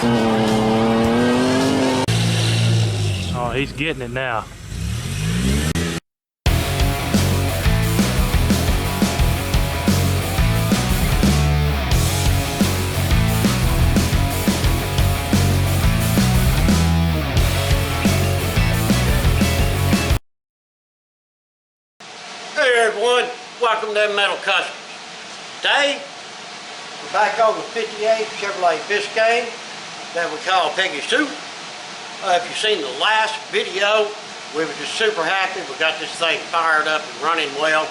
Oh, he's getting it now. Hey everyone, welcome to Metal Customs. Today, we're back on the 58 Chevrolet Biscayne that we call Peggy Soup. If you've seen the last video, we were just super happy. We got this thing fired up and running well.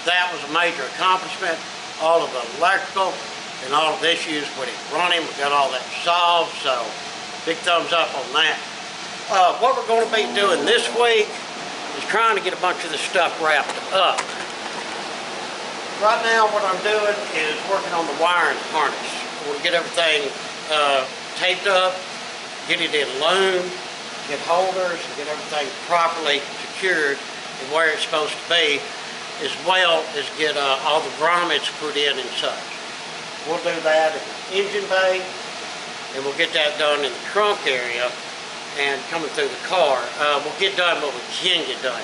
That was a major accomplishment. All of the electrical and all of the issues with it running, we got all that solved, so big thumbs up on that. What we're going to be doing this week is trying to get a bunch of this stuff wrapped up. Right now what I'm doing is working on the wiring harness. We'll get everything taped up, get it in loom, get holders, and get everything properly secured and where it's supposed to be, as well as get all the grommets put in and such. We'll do that in the engine bay, and we'll get that done in the trunk area and coming through the car. We'll get done what we can get done.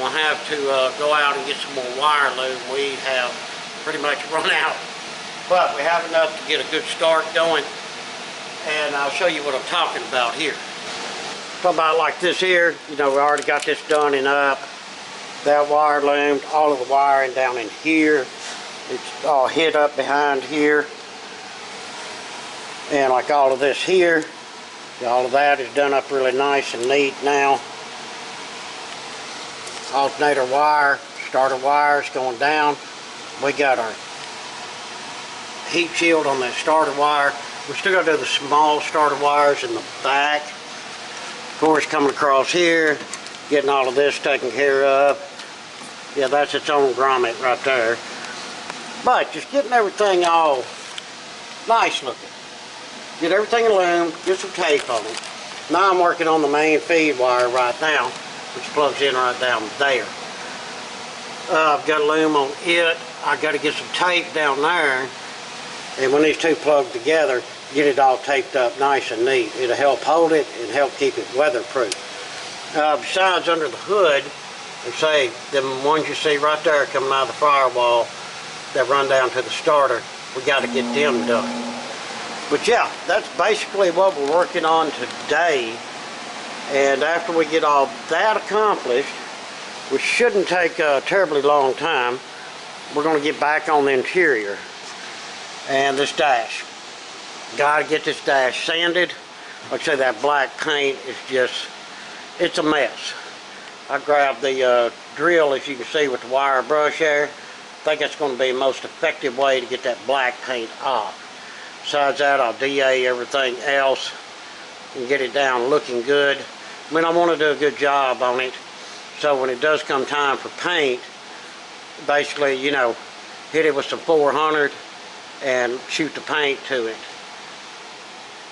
We'll have to go out and get some more wire loom. We have pretty much run out, but we have enough to get a good start going, and I'll show you what I'm talking about here. Talking about like this here, you know, we already got this done and up. That wire loomed, all of the wiring down in here. It's all hid up behind here. And like all of this here, all of that is done up really nice and neat now. Alternator wire, starter wires going down. We got our heat shield on that starter wire. We still got to do the small starter wires in the back. Of course, coming across here, getting all of this taken care of. Yeah, that's its own grommet right there. But just getting everything all nice looking. Get everything loomed, get some tape on it. Now I'm working on the main feed wire right now, which plugs in right down there. I've got a loom on it. I've got to get some tape down there. And when these two plug together, get it all taped up nice and neat. It'll help hold it and help keep it weatherproof. Besides, under the hood, they say them ones you see right there coming out of the firewall that run down to the starter, we got to get them done. But yeah, that's basically what we're working on today. And after we get all that accomplished, which shouldn't take a terribly long time, we're going to get back on the interior and this dash. Got to get this dash sanded. Like I say, that black paint is just, it's a mess. I grabbed the drill, as you can see, with the wire brush there. I think that's going to be the most effective way to get that black paint off. Besides that, I'll DA everything else and get it down looking good. I mean, I want to do a good job on it, so when it does come time for paint, basically, you know, hit it with some 400 and shoot the paint to it.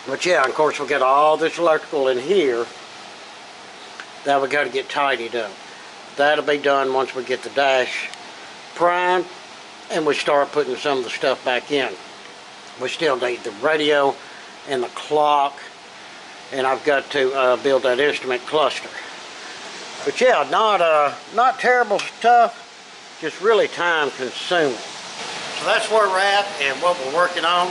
But yeah, of course, we'll get all this electrical in here that we got to get tidied up. That'll be done once we get the dash primed and we start putting some of the stuff back in. We still need the radio and the clock, and I've got to build that instrument cluster. But yeah, not terrible stuff, just really time consuming. So that's where we're at and what we're working on.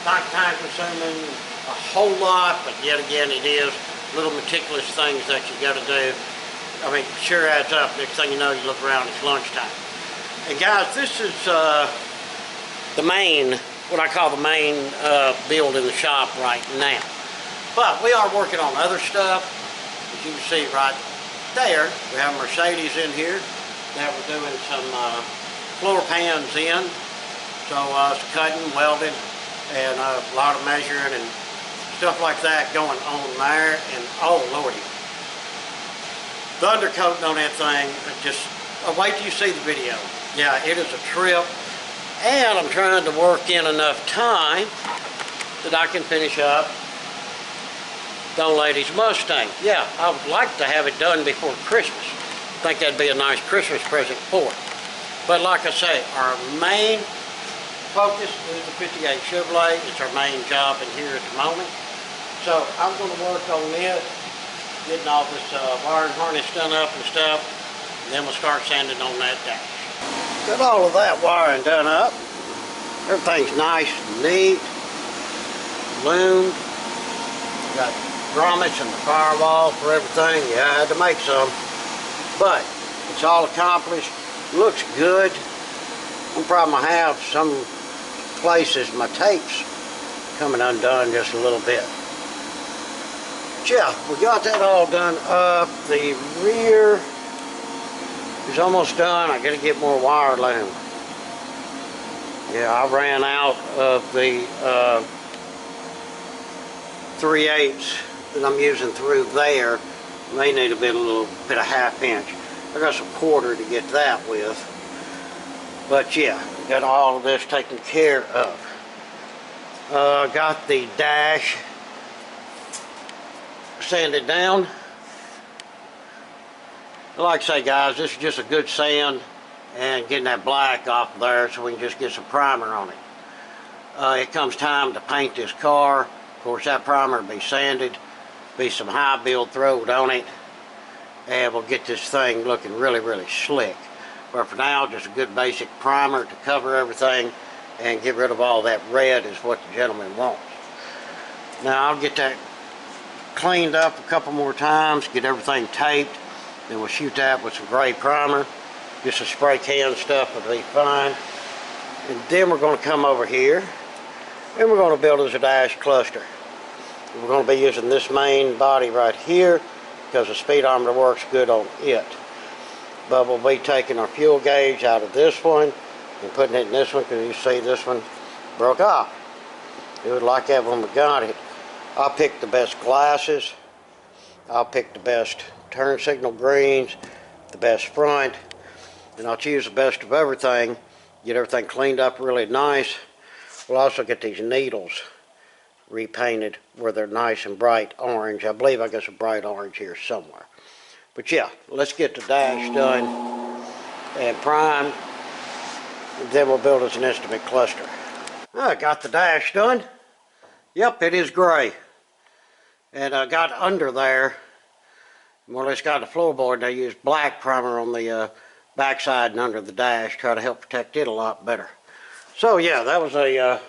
Not time consuming a whole lot, but yet again it is little meticulous things that you got to do. I mean, sure adds up. Next thing you know, you look around, it's lunchtime. And guys, this is the main, what I call the main build in the shop right now. But we are working on other stuff. As you can see right there, we have Mercedes in here that we're doing some floor pans in. So it's cutting, welding, and a lot of measuring and stuff like that going on there. And oh lordy, the undercoating on that thing, just wait till you see the video. Yeah, it is a trip, and I'm trying to work in enough time that I can finish up the old lady's Mustang. Yeah, I would like to have it done before Christmas. I think that'd be a nice Christmas present for it. But like I say, our main focus is the 58 Chevrolet. It's our main job in here at the moment. So I'm going to work on this, getting all this wiring harness done up and stuff. And then we'll start sanding on that dash. Got all of that wiring done up. Everything's nice and neat, loomed. Got grommets and the firewall for everything. Yeah, I had to make some, but it's all accomplished. Looks good. One problem I have, some places my tape's coming undone just a little bit. But yeah, we got that all done up. The rear is almost done. I gotta get more wire loom. Yeah, I ran out of the 3/8 that I'm using through there. May need a little bit of 1/2 inch. I got some 1/4 to get that with. But yeah, got all of this taken care of. Got the dash sanded down. Like I say, guys, this is just a good sand and getting that black off of there so we can just get some primer on it. It comes time to paint this car. Of course, that primer will be sanded, be some high build thrown on it, and we'll get this thing looking really, really slick. But for now, just a good basic primer to cover everything and get rid of all that red is what the gentleman wants. Now I'll get that cleaned up a couple more times, get everything taped, then we'll shoot that with some gray primer. Just some spray can stuff will be fine. And then we're going to come over here and we're going to build us a dash cluster. We're going to be using this main body right here because the speedometer works good on it. But we'll be taking our fuel gauge out of this one and putting it in this one because you see this one broke off. It was like that when we got it. I'll pick the best glasses. I'll pick the best turn signal greens, the best front, and I'll choose the best of everything, get everything cleaned up really nice. We'll also get these needles repainted where they're nice and bright orange. I believe I got some bright orange here somewhere. But yeah, let's get the dash done and primed, and then we'll build us an instrument cluster. I got the dash done. Yep, it is gray. And I got under there, more or less got the floorboard, and I used black primer on the backside and under the dash, try to help protect it a lot better. So yeah, that was a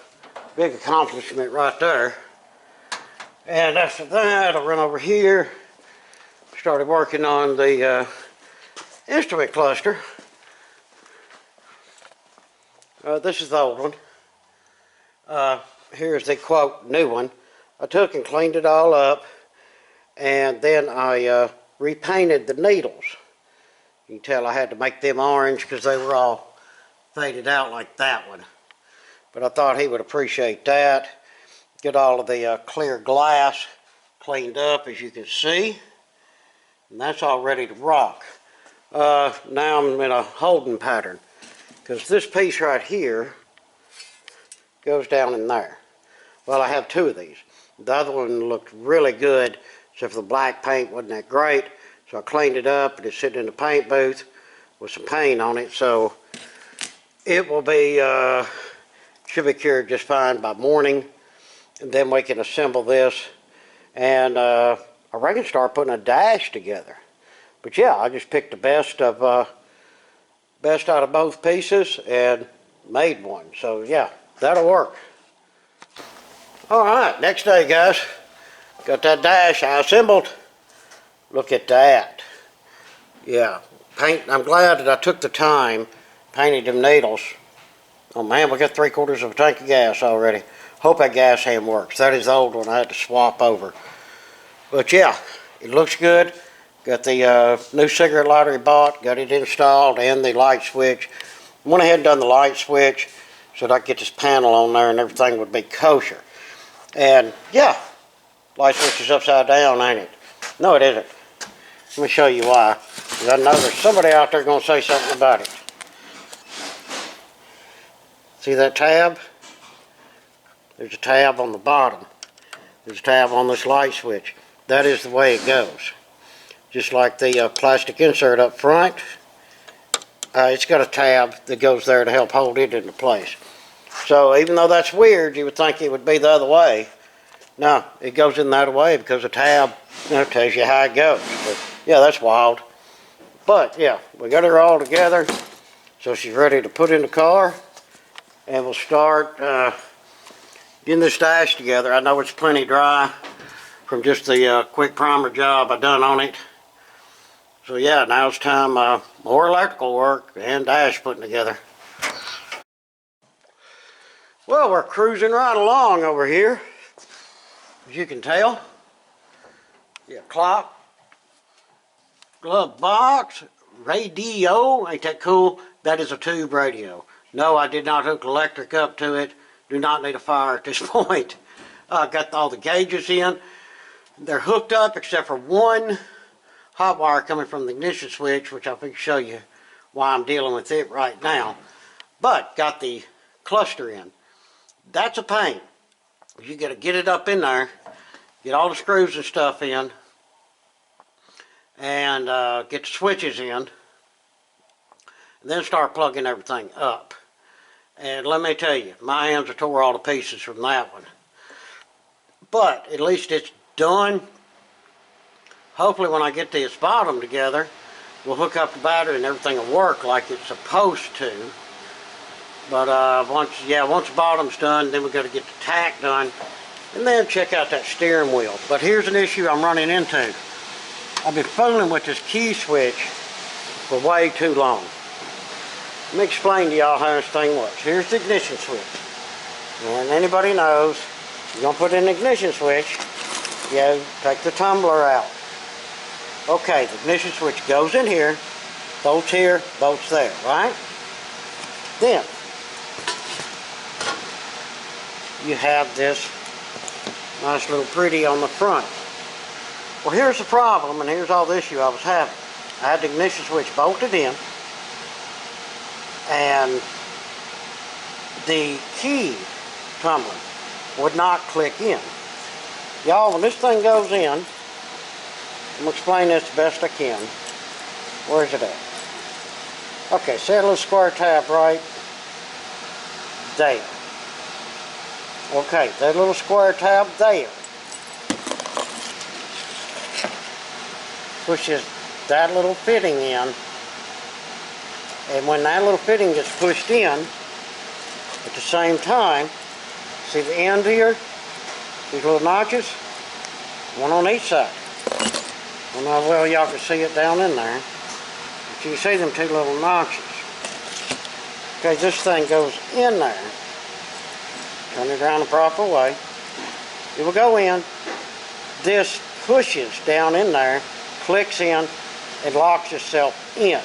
big accomplishment right there. And after that, I run over here, started working on the instrument cluster. This is the old one. Here's the quote new one. I took and cleaned it all up, and then I repainted the needles. You can tell I had to make them orange because they were all faded out like that one. But I thought he would appreciate that. Get all of the clear glass cleaned up, as you can see. And that's all ready to rock. Now I'm in a holding pattern because this piece right here goes down in there. Well, I have two of these. The other one looked really good, except for the black paint wasn't that great. So I cleaned it up, and it's sitting in the paint booth with some paint on it. So it will be, should be cured just fine by morning. And then we can assemble this and I reckon start putting a dash together. But yeah, I just picked the best out of both pieces and made one. So yeah, that'll work. Alright, next day, guys. Got that dash I assembled. Look at that. Yeah, paint. I'm glad that I took the time, painted them needles. Oh man, we got 3/4 of a tank of gas already. Hope that gas hand works. That is the old one I had to swap over. But yeah, it looks good. Got the new cigarette lighter I bought, got it installed, and the light switch. Went ahead and done the light switch so that I could get this panel on there and everything would be kosher. And yeah, light switch is upside down, ain't it? No, it isn't. Let me show you why. Because I know there's somebody out there going to say something about it. See that tab? There's a tab on the bottom. There's a tab on this light switch. That is the way it goes. Just like the plastic insert up front, it's got a tab that goes there to help hold it into place. So even though that's weird, you would think it would be the other way. No, it goes in the other way because the tab, tells you how it goes. But yeah, that's wild. But yeah, we got her all together, so she's ready to put in the car, and we'll start getting this dash together. I know it's plenty dry from just the quick primer job I done on it. So yeah, now it's time more electrical work and dash putting together. Well, we're cruising right along over here, as you can tell. Yeah, clock, glove box, radio. Ain't that cool? That is a tube radio. No, I did not hook electric up to it. Do not need a fire at this point. Got all the gauges in. They're hooked up except for one hot wire coming from the ignition switch, which I'll show you why I'm dealing with it right now. But got the cluster in. That's a pain. You got to get it up in there, get all the screws and stuff in, and get the switches in, and then start plugging everything up. And let me tell you, my hands are tore all to pieces from that one. But at least it's done. Hopefully when I get this bottom together, we'll hook up the battery and everything will work like it's supposed to. But once the bottom's done, then we've got to get the tack done and then check out that steering wheel. But here's an issue I'm running into. I've been fooling with this key switch for way too long. Let me explain to y'all how this thing works. Here's the ignition switch. And anybody knows, you're going to put in the ignition switch, you take the tumbler out. Okay, the ignition switch goes in here, bolts there, right? Then, you have this nice little pretty on the front. Well, here's the problem, and here's all the issue I was having. I had the ignition switch bolted in, and the key tumbler would not click in. Y'all, when this thing goes in, I'm going to explain this the best I can. Where is it at? Okay, set a little square tab right there. Okay, that little square tab there pushes that little fitting in, and when that little fitting gets pushed in, at the same time, see the end here? These little notches? One on each side. I don't know how well y'all can see it down in there, but you can see them two little notches. Okay, this thing goes in there. Turn it around the proper way. It will go in. This pushes down in there, clicks in, and locks itself in.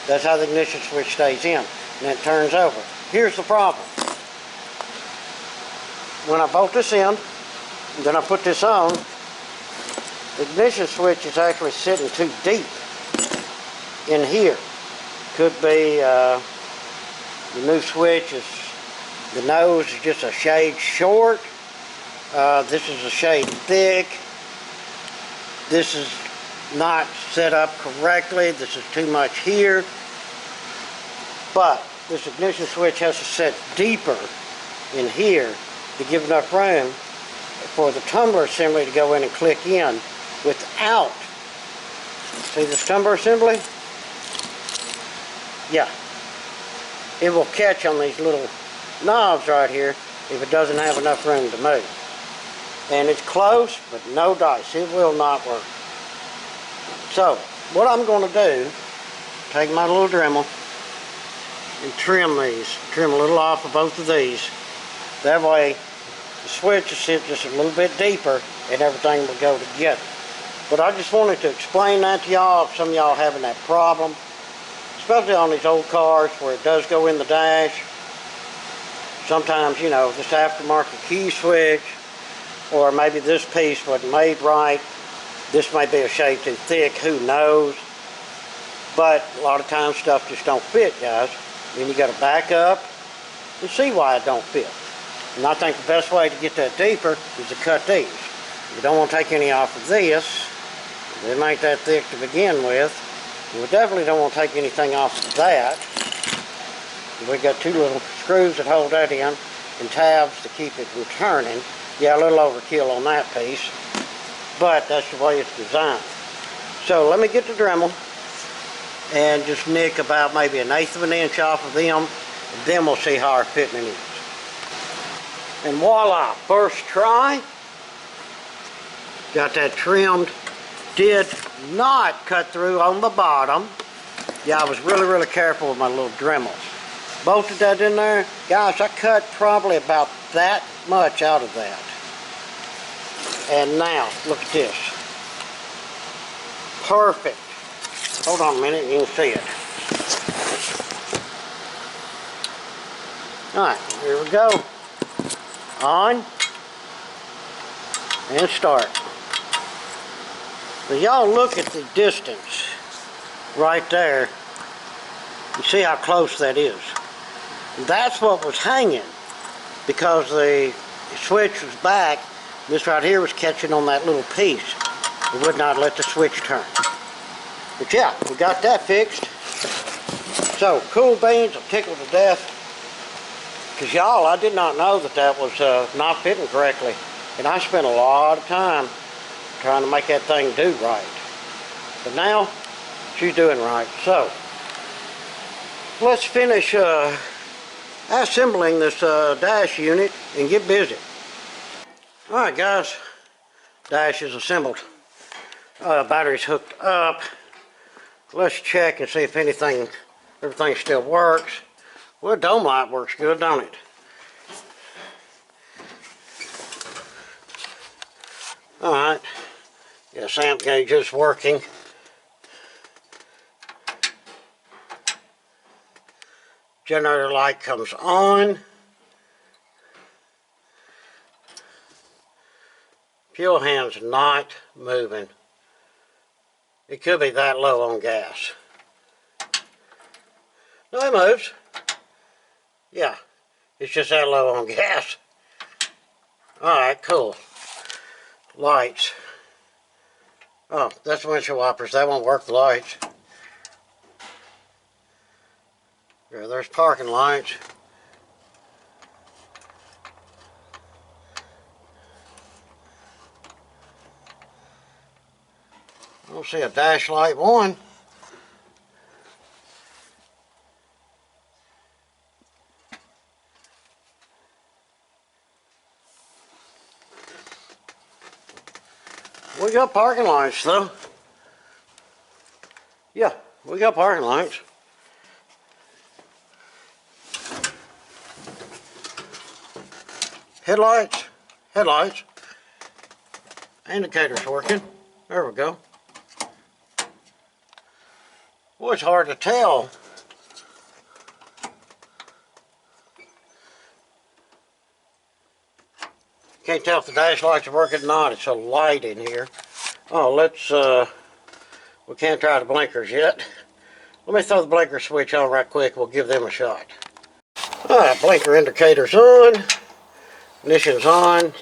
That's how the ignition switch stays in. And then it turns over. Here's the problem. When I bolt this in, and then I put this on, the ignition switch is actually sitting too deep in here. Could be the new switch is, the nose is just a shade short. This is a shade thick. This is not set up correctly. This is too much here. But this ignition switch has to set deeper in here to give enough room for the tumbler assembly to go in and click in without, see this tumbler assembly? Yeah. It will catch on these little knobs right here if it doesn't have enough room to move. And it's close, but no dice. It will not work. So, what I'm going to do, take my little Dremel and trim these. Trim a little off of both of these. That way, the switch will sit just a little bit deeper and everything will go together. But I just wanted to explain that to y'all if some of y'all having that problem. Especially on these old cars where it does go in the dash. Sometimes, you know, this aftermarket key switch, or maybe this piece wasn't made right. This may be a shade too thick, who knows. But a lot of times stuff just don't fit, guys. Then you got to back up and see why it don't fit. And I think the best way to get that deeper is to cut these. You don't want to take any off of this. Them ain't that thick to begin with. You definitely don't want to take anything off of that. We got two little screws that hold that in and tabs to keep it from turning. Yeah, a little overkill on that piece, but that's the way it's designed. So let me get the Dremel and just nick about maybe 1/8 of an inch off of them, and then we'll see how our fitment is. And voila, first try. Got that trimmed. Did not cut through on the bottom. Yeah, I was really careful with my little Dremels. Bolted that in there. Guys, I cut probably about that much out of that. And now, look at this. Perfect. Hold on a minute, you can see it. Alright, here we go. On. And start. Now y'all look at the distance right there. You see how close that is. That's what was hanging because the switch was back. This right here was catching on that little piece. It would not let the switch turn. But yeah, we got that fixed. So, cool beans, I'm tickled to death. Because y'all, I did not know that that was not fitting correctly. And I spent a lot of time trying to make that thing do right. But now, she's doing right. So, let's finish assembling this dash unit and get busy. Alright guys, dash is assembled. Battery's hooked up. Let's check and see if everything still works. Well, dome light works good, don't it? Alright. Yes, amp gauge is working. Generator light comes on. Fuel hand's not moving. It could be that low on gas. No, it moves. Yeah, it's just that low on gas. Alright, cool. Lights. Oh, that's windshield wipers. That won't work, the lights. There's parking lights. I don't see a dash light one. We got parking lights though. Yeah, we got parking lights. Headlights, headlights. Indicator's working. There we go. Boy, it's hard to tell. Can't tell if the dash lights are working or not. It's so light in here. Oh, let's, we can't try the blinkers yet. Let me throw the blinker switch on right quick. We'll give them a shot. Alright, blinker indicator's on. Ignition's on.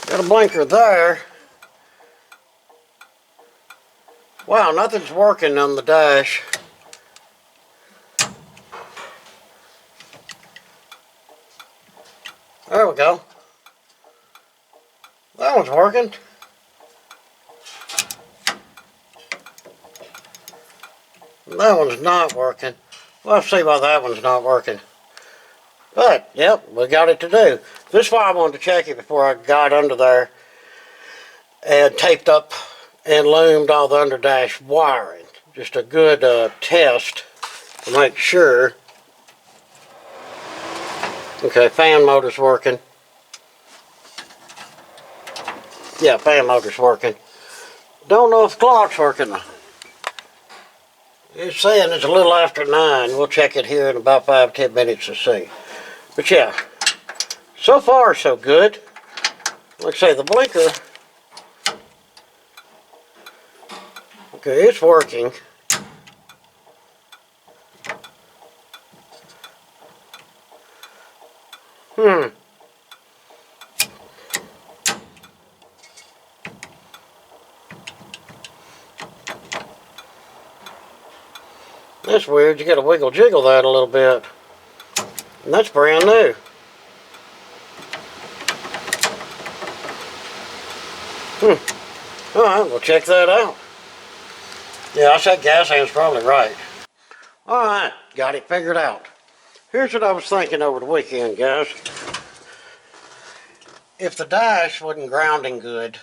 Got a blinker there. Wow, nothing's working on the dash. There we go. That one's working. That one's not working. Well, let's see why that one's not working. But, yep, we got it to do. This is why I wanted to check it before I got under there and taped up and loomed all the under dash wiring. Just a good test to make sure. Okay, fan motor's working. Yeah, fan motor's working. Don't know if the clock's working though. It's saying it's a little after 9. We'll check it here in about 5-10 minutes to see. But yeah, so far so good. Like I say, the blinker, okay, it's working. Hmm. That's weird. You gotta wiggle jiggle that a little bit. And that's brand new. Alright, we'll check that out. Yeah, I said gas hand's probably right. Alright, got it figured out. Here's what I was thinking over the weekend, guys. If the dash wasn't grounding good,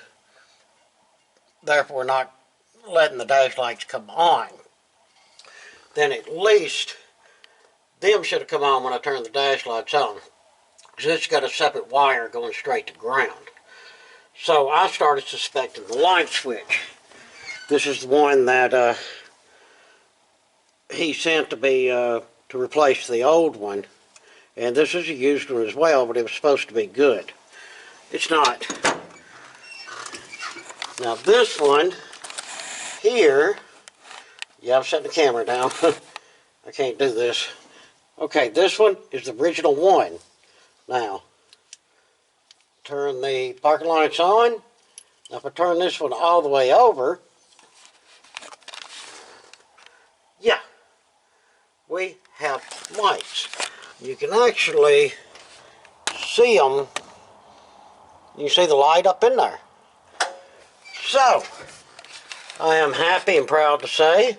therefore not letting the dash lights come on, then at least them should have come on when I turned the dash lights on. Because it's got a separate wire going straight to ground. So I started suspecting the light switch. This is the one that he sent to be to replace the old one. And this is a used one as well, but it was supposed to be good. It's not. Now this one here, yeah, I'm setting the camera down. I can't do this. Okay, this one is the original one. Now, turn the parking lights on. Now if I turn this one all the way over, yeah, we have lights. You can actually see them. You see the light up in there. So, I am happy and proud to say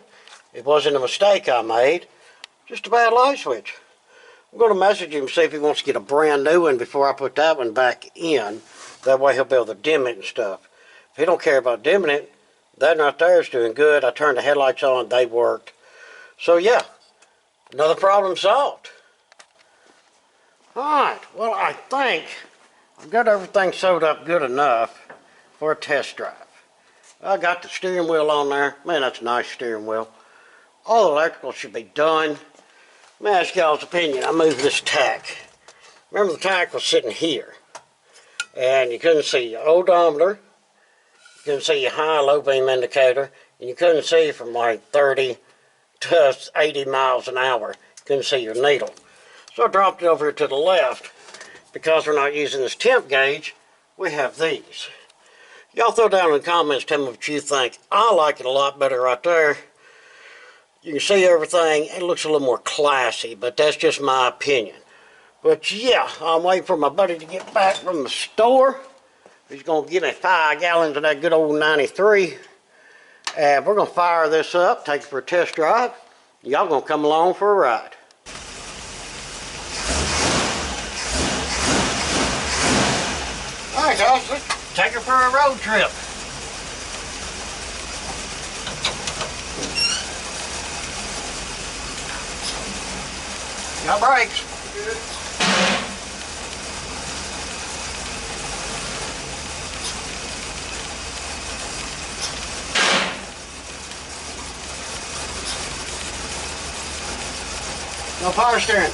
it wasn't a mistake I made, just a bad light switch. I'm going to message him and see if he wants to get a brand new one before I put that one back in. That way he'll be able to dim it and stuff. If he don't care about dimming it, that right there is doing good. I turned the headlights on, they worked. So yeah, another problem solved. Alright, well I think I've got everything sewed up good enough for a test drive. I got the steering wheel on there. Man, that's a nice steering wheel. All the electrical should be done. Let me ask y'all's opinion. I moved this tack. Remember the tack was sitting here. And you couldn't see your odometer. You couldn't see your high low beam indicator. And you couldn't see from like 30 to 80 miles an hour. You couldn't see your needle. So I dropped it over here to the left. Because we're not using this temp gauge, we have these. Y'all throw down in the comments, tell me what you think. I like it a lot better right there. You can see everything. It looks a little more classy, but that's just my opinion. But yeah, I'm waiting for my buddy to get back from the store. He's going to give me 5 gallons of that good old 93. And we're going to fire this up, take it for a test drive. Y'all going to come along for a ride. Alright guys, let's take her for a road trip. Got brakes. Good. No power steering.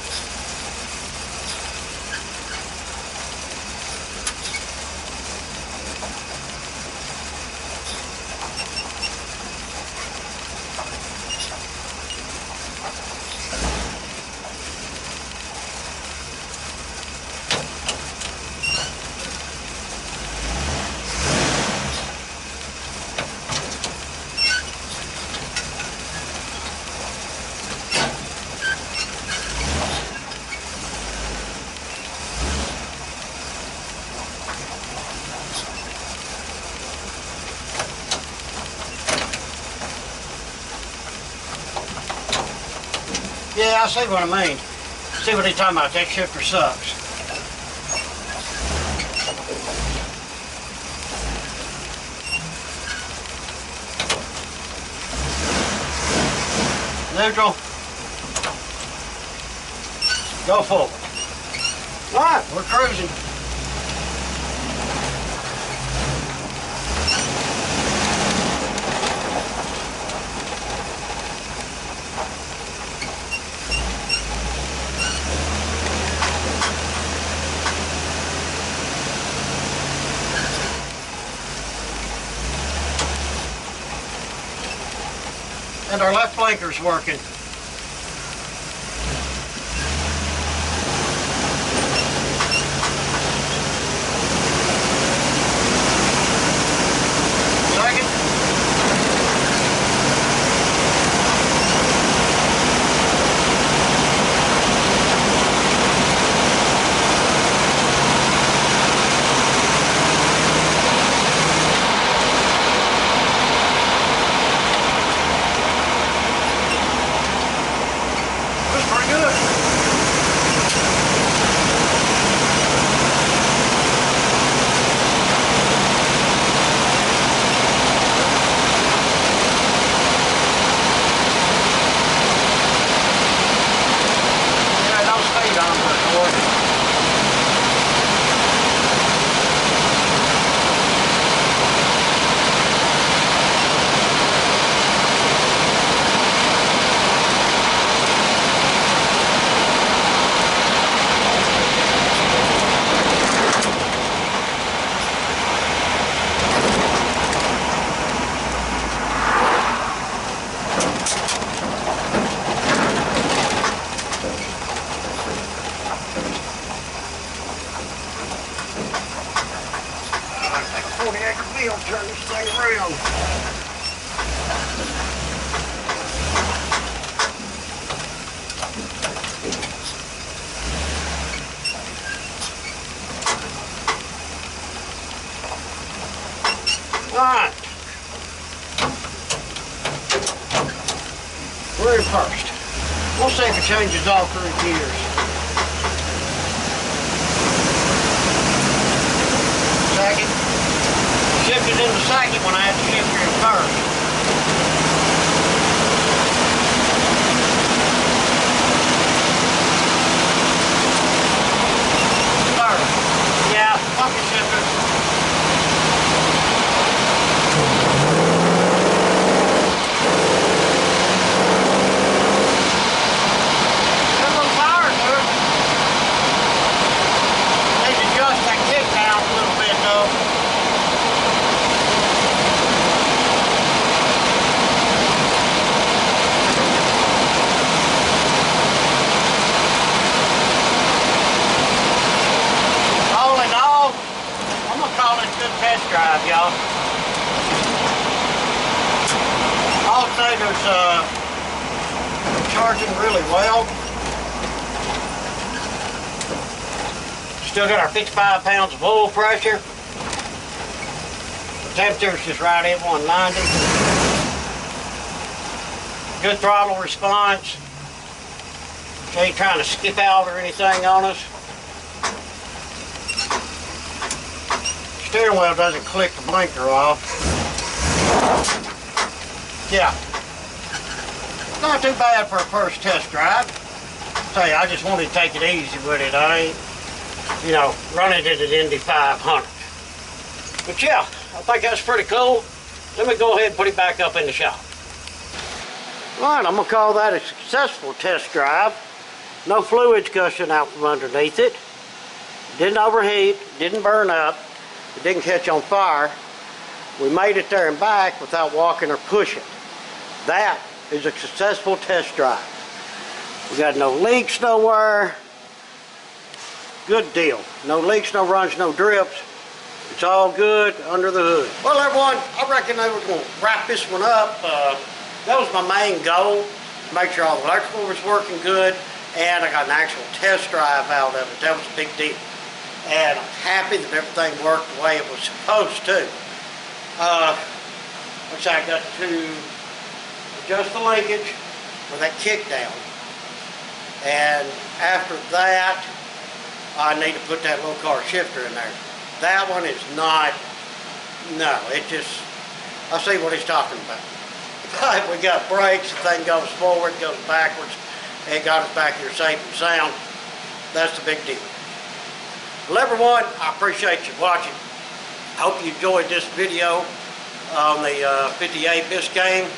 Yeah, I see what I mean. See what he's talking about. That shifter sucks. Neutral. Go forward. Alright, we're cruising. And our left blinker's working. think it changes all through gears. Second. Shifted into second when I had to shift her in first. Third. Yeah, fucking shifter. Test drive, y'all. Alternator's charging really well. Still got our 55 pounds of oil pressure. The temperature's just right at 190. Good throttle response. She ain't trying to skip out or anything on us. Steering wheel doesn't click the blinker off. Yeah, not too bad for a first test drive. Tell you, I just wanted to take it easy with it. I ain't, you know, running it at Indy 500. But yeah, I think that's pretty cool. Let me go ahead and put it back up in the shop. All right, I'm gonna call that a successful test drive. No fluids gushing out from underneath it. Didn't overheat, didn't burn up. It didn't catch on fire. We made it there and back without walking or pushing. That is a successful test drive. We got no leaks nowhere. Good deal. No leaks, no runs, no drips. It's all good under the hood. Well, everyone, I reckon they were going to wrap this one up. That was my main goal, to make sure all the electrical was working good, and I got an actual test drive out of it. That was a big deal. And I'm happy that everything worked the way it was supposed to. Looks like I got to adjust the linkage for that kick down. And after that, I need to put that low car shifter in there. That one is not, no, it just, I see what he's talking about. But we got brakes, the thing goes forward, goes backwards, and got us back here safe and sound. That's the big deal. Well, everyone, I appreciate you watching. I hope you enjoyed this video on the 58 Biscayne.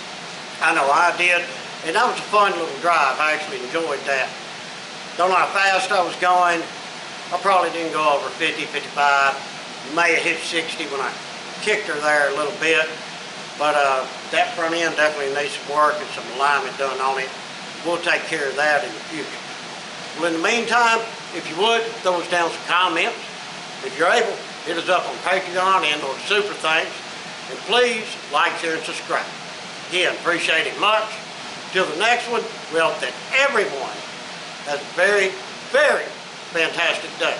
I know I did, and that was a fun little drive. I actually enjoyed that. Don't know how fast I was going. I probably didn't go over 50, 55. May have hit 60 when I kicked her there a little bit. But that front end definitely needs some work and some alignment done on it. We'll take care of that in the future. Well, in the meantime, if you would, throw us down some comments. If you're able, hit us up on Patreon and or Super Thanks. And please like, share, and subscribe. Again, appreciate it much. Till the next one, we hope that everyone has a very, very fantastic day.